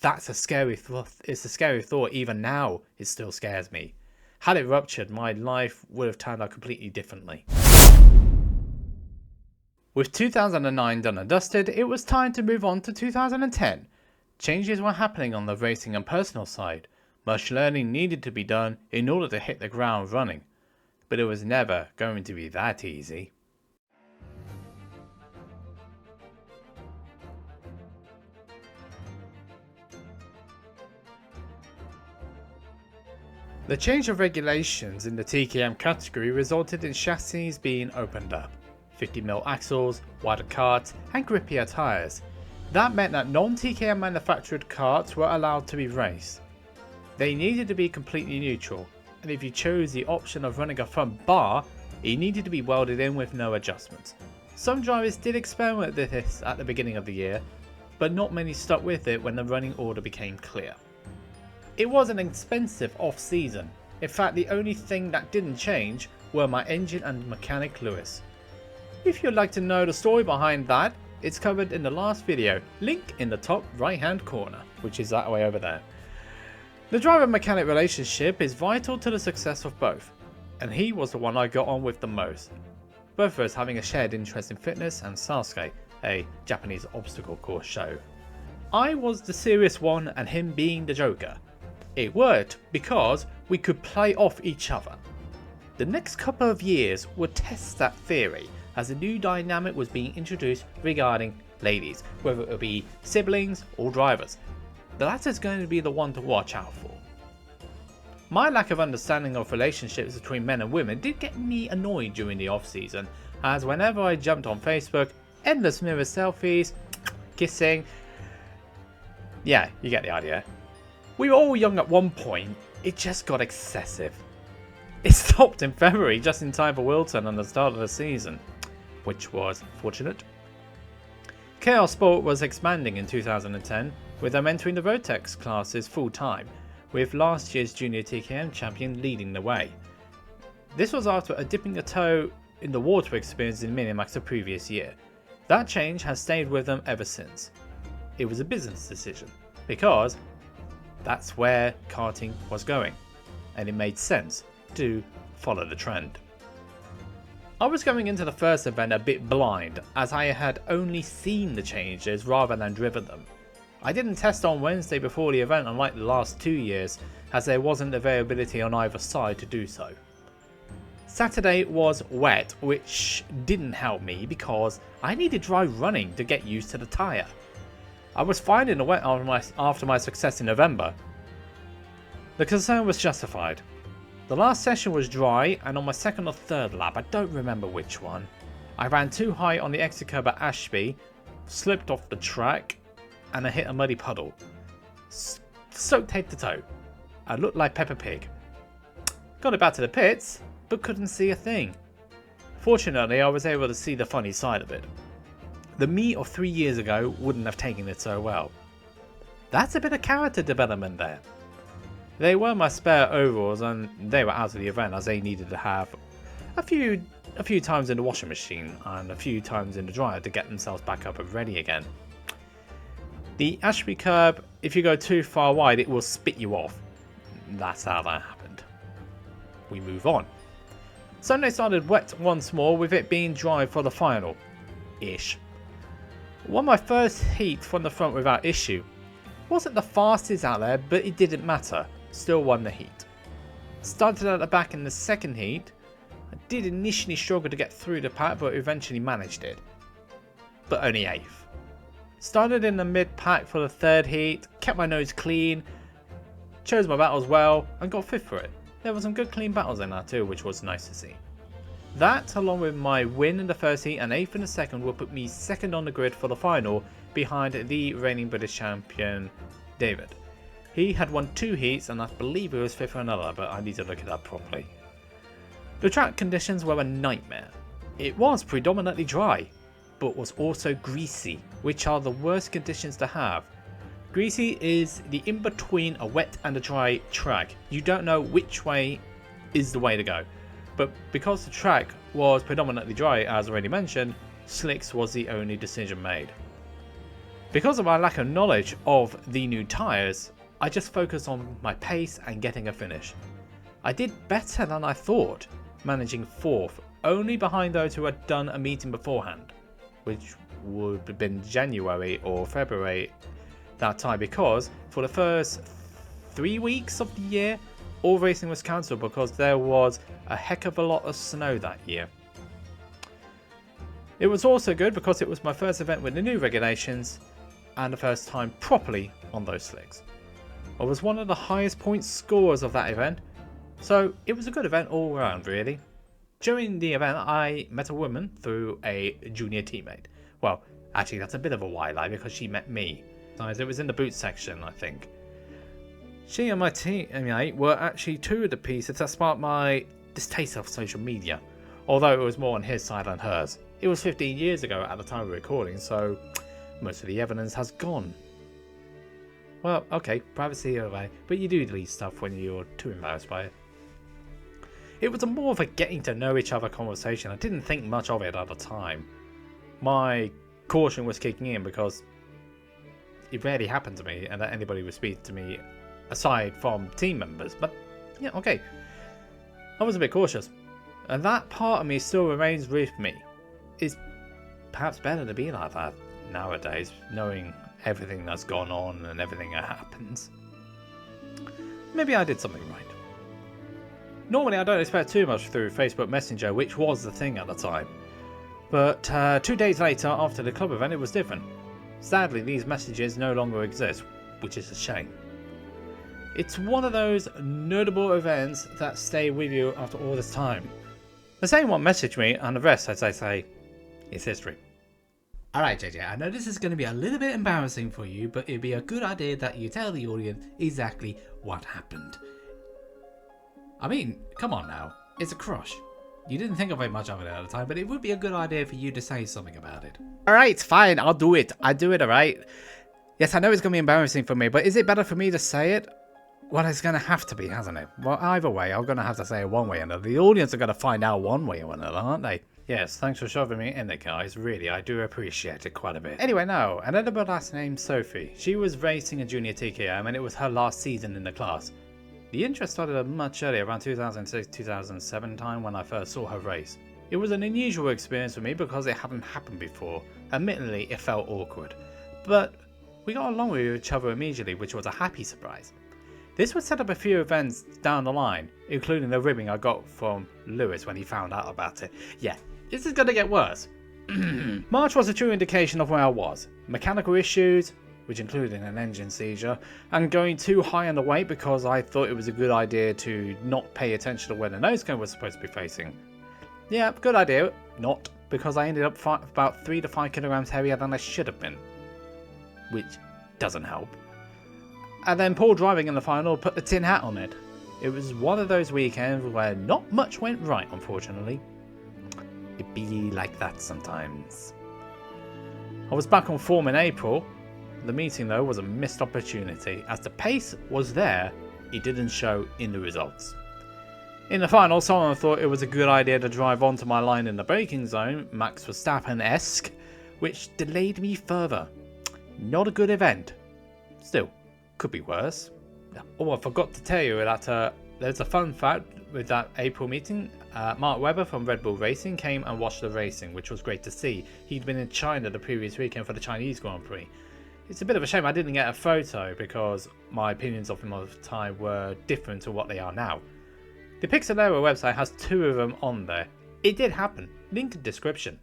That's a scary thought. It's a scary thought. Even now, it still scares me. Had it ruptured, my life would have turned out completely differently. With 2009 done and dusted, it was time to move on to 2010. Changes were happening on the racing and personal side. Much learning needed to be done in order to hit the ground running. But it was never going to be that easy. The change of regulations in the TKM category resulted in chassis being opened up. 50mm axles, wider carts and grippier tyres. That meant that non-TKM manufactured karts were allowed to be raced. They needed to be completely neutral, and if you chose the option of running a front bar, it needed to be welded in with no adjustments. Some drivers did experiment with this at the beginning of the year, but not many stuck with it when the running order became clear. It was an expensive off-season. In fact, the only thing that didn't change were my engine and mechanic Lewis. If you'd like to know the story behind that, it's covered in the last video, link in the top right hand corner, which is that way over there. The driver-mechanic relationship is vital to the success of both, and he was the one I got on with the most. Both of us having a shared interest in fitness and Sasuke, a Japanese obstacle course show. I was the serious one and him being the joker. It worked because we could play off each other. The next couple of years would test that theory as a new dynamic was being introduced regarding ladies, whether it would be siblings or drivers. The latter is going to be the one to watch out for. My lack of understanding of relationships between men and women did get me annoyed during the off season, as whenever I jumped on Facebook, endless mirror selfies, kissing. Yeah, you get the idea. We were all young at one point, it just got excessive. It stopped in February just in time for Whilton and the start of the season, which was fortunate. Chaos Sport was expanding in 2010, with them entering the Rotex classes full time, with last year's Junior TKM champion leading the way. This was after a dipping a toe in the water experience in Minimax the previous year. That change has stayed with them ever since. It was a business decision, because that's where karting was going, and it made sense to follow the trend. I was going into the first event a bit blind, as I had only seen the changes rather than driven them. I didn't test on Wednesday before the event, unlike the last 2 years, as there wasn't availability on either side to do so. Saturday was wet, which didn't help me because I needed dry running to get used to the tyre. I was fine in the wet after my success in November. The concern was justified. The last session was dry, and on my second or third lap, I don't remember which one, I ran too high on the exit curb at Ashby, slipped off the track, and I hit a muddy puddle. Soaked head to toe. I looked like Peppa Pig. Got it back to the pits, but couldn't see a thing. Fortunately, I was able to see the funny side of it. The me of 3 years ago wouldn't have taken it so well. That's a bit of character development there. They were my spare overalls and they were out of the event as they needed to have a few times in the washing machine and a few times in the dryer to get themselves back up and ready again. The Ashby curb, if you go too far wide, it will spit you off. That's how that happened. We move on. Sunday started wet once more, with it being dry for the final. Ish. Won my first heat from the front without issue. Wasn't the fastest out there, but it didn't matter. Still won the heat. Started at the back in the second heat. I did initially struggle to get through the pack, but eventually managed it. But only 8th. Started in the mid pack for the third heat, kept my nose clean, chose my battles well, and got 5th for it. There were some good clean battles in that too, which was nice to see. That, along with my win in the first heat and 8th in the second, will put me second on the grid for the final, behind the reigning British champion, David. He had won 2 heats and I believe he was 5th for another, but I need to look it up properly. The track conditions were a nightmare. It was predominantly dry, but was also greasy, which are the worst conditions to have. Greasy is the in-between a wet and a dry track. You don't know which way is the way to go. But because the track was predominantly dry, as already mentioned, slicks was the only decision made. Because of my lack of knowledge of the new tyres, I just focused on my pace and getting a finish. I did better than I thought, managing 4th, only behind those who had done a meeting beforehand, which would have been January or February that time, because for the first 3 weeks of the year, all racing was cancelled because there was a heck of a lot of snow that year. It was also good because it was my first event with the new regulations and the first time properly on those slicks. I was one of the highest point scorers of that event, so it was a good event all around really. During the event I met a woman through a junior teammate. Well, actually that's a bit of a white lie because she met me. It was in the boot section, I think. She and my teammate were actually two of the pieces that sparked my distaste of social media, although it was more on his side than hers. It was 15 years ago at the time of recording, so most of the evidence has gone. Well, okay, privacy away, but you do delete stuff when you're too embarrassed by it. It was more of a getting to know each other conversation. I didn't think much of it at the time. My caution was kicking in because it rarely happened to me and that anybody would speak to me aside from team members, but yeah, okay. I was a bit cautious, and that part of me still remains with me. It's perhaps better to be like that nowadays, knowing everything that's gone on and everything that happens. Maybe I did something right. Normally I don't expect too much through Facebook Messenger, which was the thing at the time. But 2 days later, after the club event, it was different. Sadly, these messages no longer exist, which is a shame. It's one of those notable events that stay with you after all this time. The same one messaged me, and the rest, as I say, is history. Alright JJ, I know this is going to be a little bit embarrassing for you, but it'd be a good idea that you tell the audience exactly what happened. I mean, come on now, it's a crush. You didn't think of it much of it at the time, but it would be a good idea for you to say something about it. Alright, fine, I'll do it. I do it, alright? Yes, I know it's going to be embarrassing for me, but is it better for me to say it? Well, it's going to have to be, hasn't it? Well, either way, I'm going to have to say it one way or another. The audience are going to find out one way or another, aren't they? Yes, thanks for shoving me in there, guys. Really, I do appreciate it quite a bit. Anyway, no, another lass named Sophie. She was racing a junior TKM, and it was her last season in the class. The interest started much earlier, around 2006-2007 time when I first saw her race. It was an unusual experience for me because it hadn't happened before. Admittedly, it felt awkward. But we got along with each other immediately, which was a happy surprise. This would set up a few events down the line, including the ribbing I got from Lewis when he found out about it. Yeah, this is going to get worse. March was a true indication of where I was. Mechanical issues, which included an engine seizure, and going too high on the weight because I thought it was a good idea to not pay attention to where the nose cone was supposed to be facing. Yeah, good idea. Not, because I ended up about 3 to 5 kilograms heavier than I should have been. Which doesn't help. And then poor driving in the final put the tin hat on it. It was one of those weekends where not much went right, unfortunately. It be like that sometimes. I was back on form in April. The meeting though was a missed opportunity. As the pace was there, it didn't show in the results. In the final, someone thought it was a good idea to drive onto my line in the braking zone, Max Verstappen-esque, which delayed me further. Not a good event. Still, could be worse. Oh, I forgot to tell you that there's a fun fact with that April meeting. Mark Webber from Red Bull Racing came and watched the racing, which was great to see. He'd been in China the previous weekend for the Chinese Grand Prix. It's a bit of a shame I didn't get a photo because my opinions of him at the time were different to what they are now. The Pixelera website has 2 of them on there. It did happen. Link in description.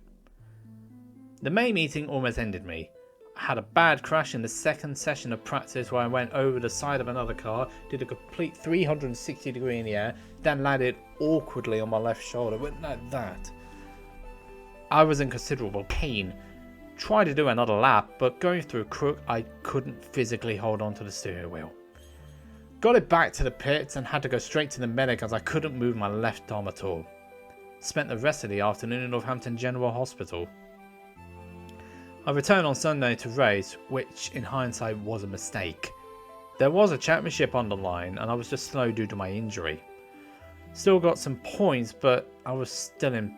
The May meeting almost ended me. I had a bad crash in the second session of practice where I went over the side of another car, did a complete 360 degree in the air, then landed awkwardly on my left shoulder. Went like that. I was in considerable pain. Tried to do another lap, but going through a crook, I couldn't physically hold on to the steering wheel. Got it back to the pits and had to go straight to the medic as I couldn't move my left arm at all. Spent the rest of the afternoon in Northampton General Hospital. I returned on Sunday to race, which in hindsight was a mistake. There was a championship on the line and I was just slow due to my injury. Still got some points, but I was still in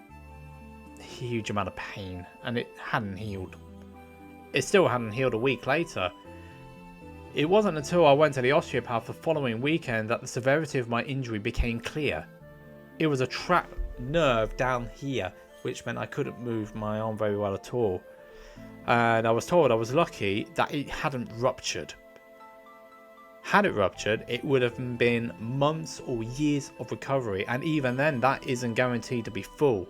a huge amount of pain and it hadn't healed. it still hadn't healed a week later. It wasn't until I went to the osteopath the following weekend that the severity of my injury became clear. It was a trapped nerve down here, which meant I couldn't move my arm very well at all. And I was told I was lucky that it hadn't ruptured. Had it ruptured, it would have been months or years of recovery, and even then that isn't guaranteed to be full.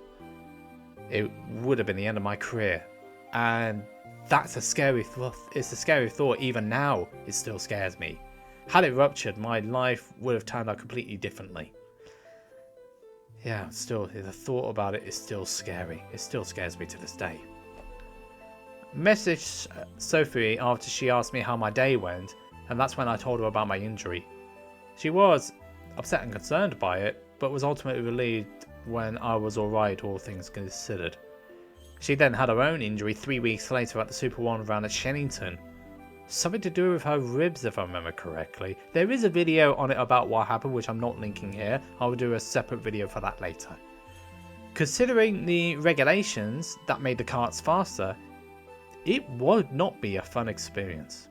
It would have been the end of my career, and that's a scary thought. It's a scary thought. Even now it still scares me. Had it ruptured, my life would have turned out completely differently. Yeah, still, the thought about it is still scary. It still scares me to this day. Messaged Sophie after she asked me how my day went, and that's when I told her about my injury. She was upset and concerned by it, but was ultimately relieved when I was alright, all things considered. She then had her own injury 3 weeks later at the Super 1 round at Shennington. Something to do with her ribs, if I remember correctly. There is a video on it about what happened, which I'm not linking here. I will do a separate video for that later. Considering the regulations that made the carts faster, it would not be a fun experience.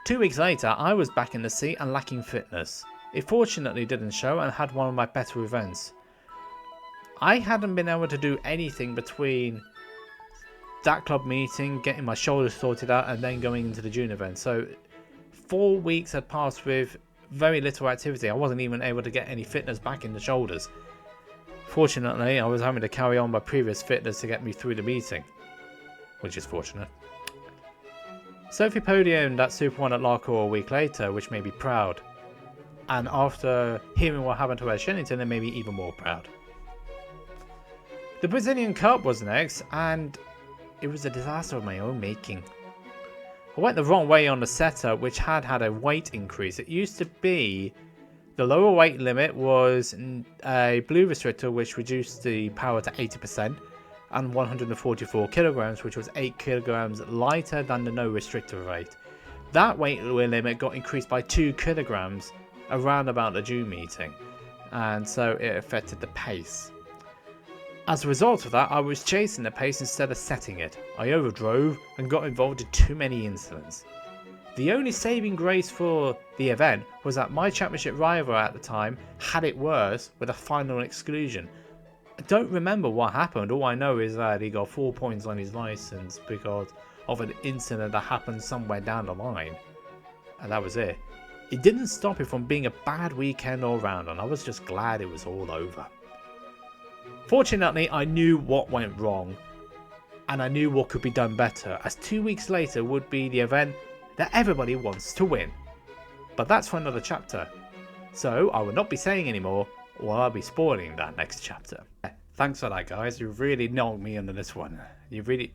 2 weeks later, I was back in the seat and lacking fitness. It fortunately didn't show and had one of my better events. I hadn't been able to do anything between that club meeting, getting my shoulders sorted out, and then going into the June event. So 4 weeks had passed with very little activity. I wasn't even able to get any fitness back in the shoulders. Fortunately, I was having to carry on my previous fitness to get me through the meeting, which is fortunate. Sophie podiumed at Super 1 at Larkhall a week later, which made me proud. And after hearing what happened to her at Shennington, it made me even more proud. The Brazilian Cup was next, and it was a disaster of my own making. I went the wrong way on the setup, which had a weight increase. It used to be the lower weight limit was a blue restrictor, which reduced the power to 80%, and 144 kilograms, which was 8 kilograms lighter than the no restrictor rate. That weight limit got increased by 2 kilograms around about the June meeting, and so it affected the pace. As a result of that, I was chasing the pace instead of setting it. I overdrove and got involved in too many incidents. The only saving grace for the event was that my championship rival at the time had it worse with a final exclusion. I don't remember what happened. All I know is that he got 4 points on his license because of an incident that happened somewhere down the line. And that was it. It didn't stop it from being a bad weekend all round, and I was just glad it was all over. Fortunately, I knew what went wrong, and I knew what could be done better, as 2 weeks later would be the event that everybody wants to win. But that's for another chapter, so I will not be saying anymore, or I'll be spoiling that next chapter. Thanks for that, guys. You really knocked me into this one. You really...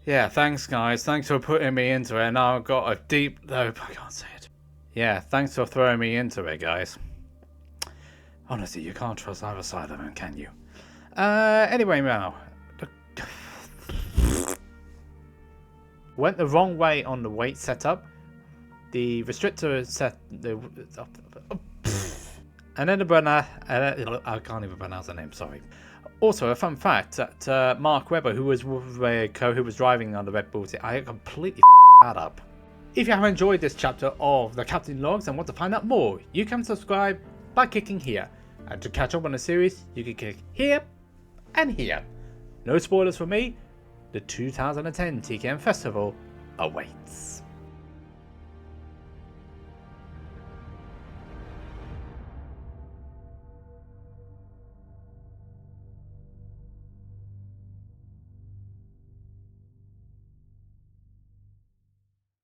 Yeah, thanks, guys. Thanks for putting me into it. Now I've got a deep... No, I can't say it. Yeah, thanks for throwing me into it, guys. Honestly, you can't trust either side of them, can you? Anyway, now. Went the wrong way on the weight setup. The restrictor set... And then the burner... I can't even pronounce the name, sorry. Also, a fun fact that Mark Webber, who was driving on the Red Bull, I completely that up. If you have enjoyed this chapter of the Captain Logs and want to find out more, you can subscribe by clicking here. And to catch up on the series, you can click here and here. No spoilers for me. The 2010 TKM Festival awaits.